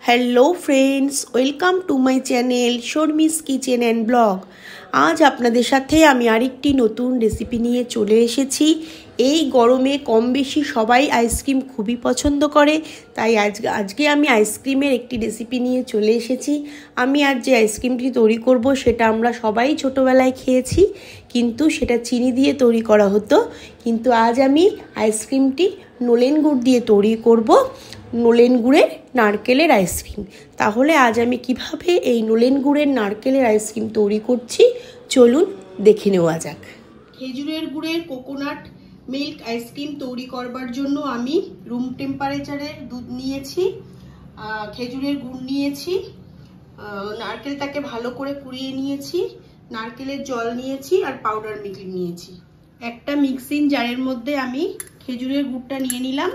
Hello friends, welcome to my channel Sharmi's kitchen and blog. আজ আপনাদের সাথে আমি আরেকটি নতুন রেসিপি নিয়ে চলে এসেছি। এই গরমে কম বেশি সবাই আইসক্রিম খুবই পছন্দ করে, তাই আজকে আমি আইসক্রিমের একটি রেসিপি নিয়ে চলে এসেছি। আমি আজ যে আইসক্রিমটি তৈরি করব সেটা আমরা সবাই ছোটোবেলায় খেয়েছি, কিন্তু সেটা চিনি দিয়ে তৈরি করা হতো। কিন্তু আজ আমি আইসক্রিমটি নলেন গুড় দিয়ে তৈরি করব, নলেন গুড়ের নারকেলের আইসক্রিম। তাহলে আজ আমি কিভাবে এই নলেন গুড়ের নারকেলের আইসক্রিম তৈরি করছি চলুন দেখে নেওয়া যাক। খেজুরের গুড়ের কোকোনাট মিল্ক আইসক্রিম তৈরি করবার জন্য আমি রুম টেম্পারেচারের দুধ নিয়েছি, খেজুরের গুড় নিয়েছি, নারকেলটাকে ভালো করে কুড়িয়ে নিয়েছি, নারকেলের জল নিয়েছি আর পাউডার মিল্ক নিয়েছি। একটা মিক্সিং জারের মধ্যে আমি খেজুরের গুড়টা নিয়ে নিলাম।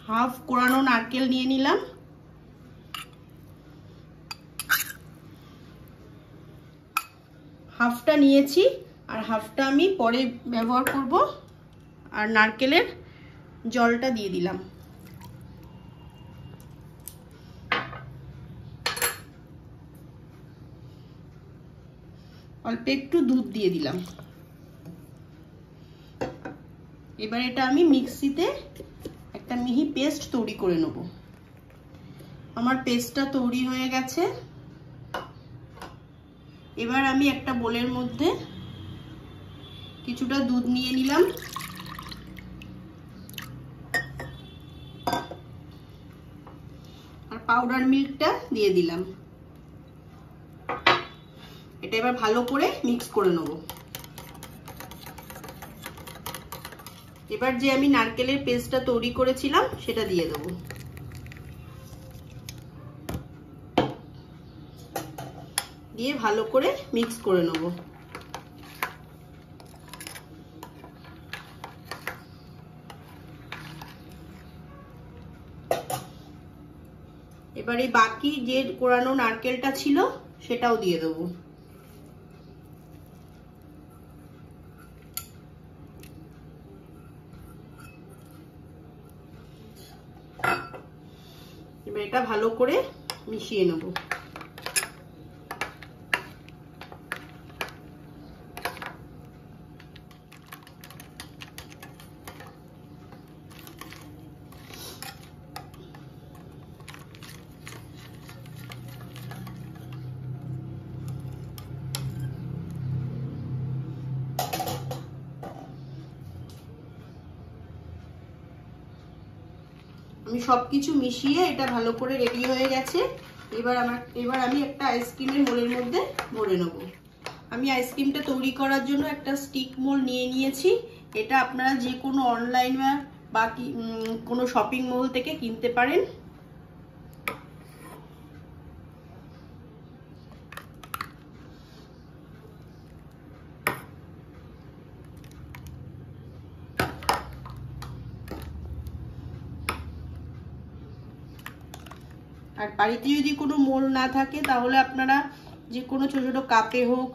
হাফ কোরানো নারকেল নিয়ে নিলাম, হাফটা নিয়েছি আর হাফটা আমি পরে ব্যবহার করব। আর নারকেলের জলটা দিয়ে দিলাম, অল্প একটু দুধ দিয়ে দিলাম। এবার এটা আমি মিক্সিতে একটা মিহি পেস্ট তৈরি করে নেব। আমার পেস্টটা তৈরি হয়ে গেছে। এবার আমি একটা বোলের মধ্যে কিছুটা দুধ নিয়ে নিলাম, আর পাউডার মিল্কটা দিয়ে দিলাম। এটা এবার ভালো করে মিক্স করে নেব। এবার যে আমি নারকেলের পেস্টটা তৈরি করেছিলাম সেটা দিয়ে দেব। দিয়ে ভালো করে মিক্স করে নেব। এবারে বাকি যে কোরানো নারকেলটা ছিল সেটাও দিয়ে দেবো। এবার এটা ভালো করে মিশিয়ে নেব। আমি সবকিছু মিশিয়ে এটা ভালো করে রেডি হয়ে গেছে। এবার আমি একটা আইসক্রিমের মোলের মধ্যে ভরে নেব। আমি আইসক্রিমটা তৈরি করার জন্য একটা স্টিক মোল নিয়ে নিয়েছি। এটা আপনারা যে কোনো অনলাইন বা কোনো শপিং মল থেকে কিনতে পারেন। আর বাড়িতে যদি কোনো মোল না থাকে তাহলে আপনারা যে কোনো ছোট ছোট কাপে হোক,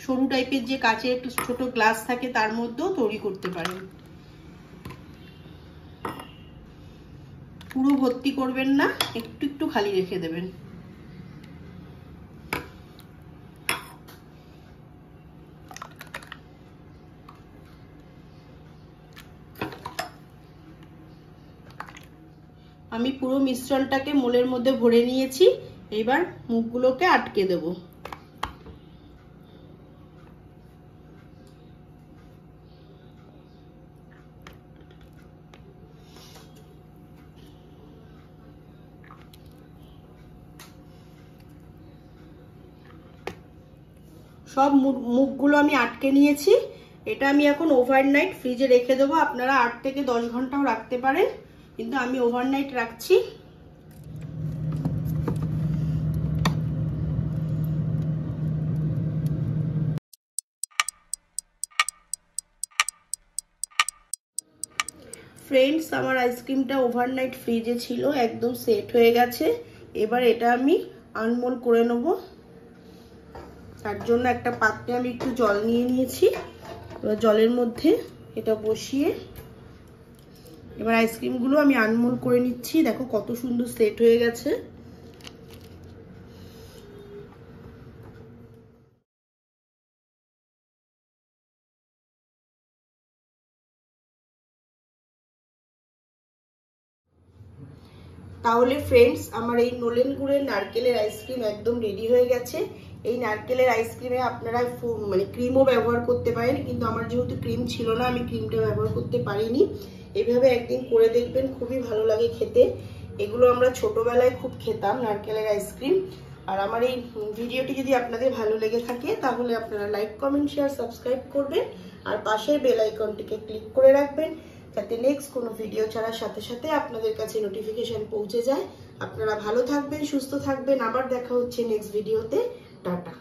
সরু টাইপের যে কাচের একটু ছোট গ্লাস থাকে তার মধ্যেও তৈরি করতে পারেন। পুরো ভর্তি করবেন না, একটু একটু খালি রেখে দেবেন। আমি পুরো মিশ্রণটাকে মোলের মধ্যে ভরে নিয়েছি। এবার মুখগুলোকে আটকে দেব। সব মুখগুলো আমি আটকে নিয়েছি। এটা আমি এখন ওভারনাইট ফ্রিজে রেখে দেবো। আপনারা 8 থেকে 10 ঘন্টাও রাখতে পারেন, কিন্তু আমি ওভারনাইট রাখছি। ফ্রেন্ডস, আমার আইসক্রিমটা ওভারনাইট ফ্রিজে ছিল, একদম সেট হয়ে গেছে। এবার এটা আমি আনমোল করে নেব। তার জন্য একটা পাত্রে আমি একটু জল নিয়ে নিয়েছি। এবার জলের মধ্যে এটা বসিয়ে এবার আইসক্রিমগুলো আমি আনমোল করে নিচ্ছি। দেখো কত সুন্দর সেট হয়ে গেছে। তাহলে ফ্রেন্ডস, আমার এই নলেন গুড়ের নারকেলের আইসক্রিম একদম রেডি হয়ে গেছে। এই নারকেলের আইসক্রিমে আপনারা মানে ক্রিমও ব্যবহার করতে পারেন, কিন্তু আমার যেহেতু ক্রিম ছিল না আমি ক্রিমটা ব্যবহার করতে পারিনি। এভাবে একদিন করে দেখবেন, খুবই ভালো লাগে খেতে। এগুলো আমরা ছোটবেলায় খুব খেতাম, নারকেলের আইসক্রিম। আর আমার এই ভিডিওটি যদি আপনাদের ভালো লেগে থাকে তাহলে আপনারা লাইক, কমেন্ট, শেয়ার, সাবস্ক্রাইব করবেন। আর পাশের বেল আইকনটিকে ক্লিক করে রাখবেন, যাতে নেক্সট কোনো ভিডিও ছাড়ার সাথে সাথে আপনাদের কাছে নোটিফিকেশন পৌঁছে যায়। আপনারা ভালো থাকবেন, সুস্থ থাকবেন। আবার দেখা হচ্ছে নেক্সট ভিডিওতে। টাটা।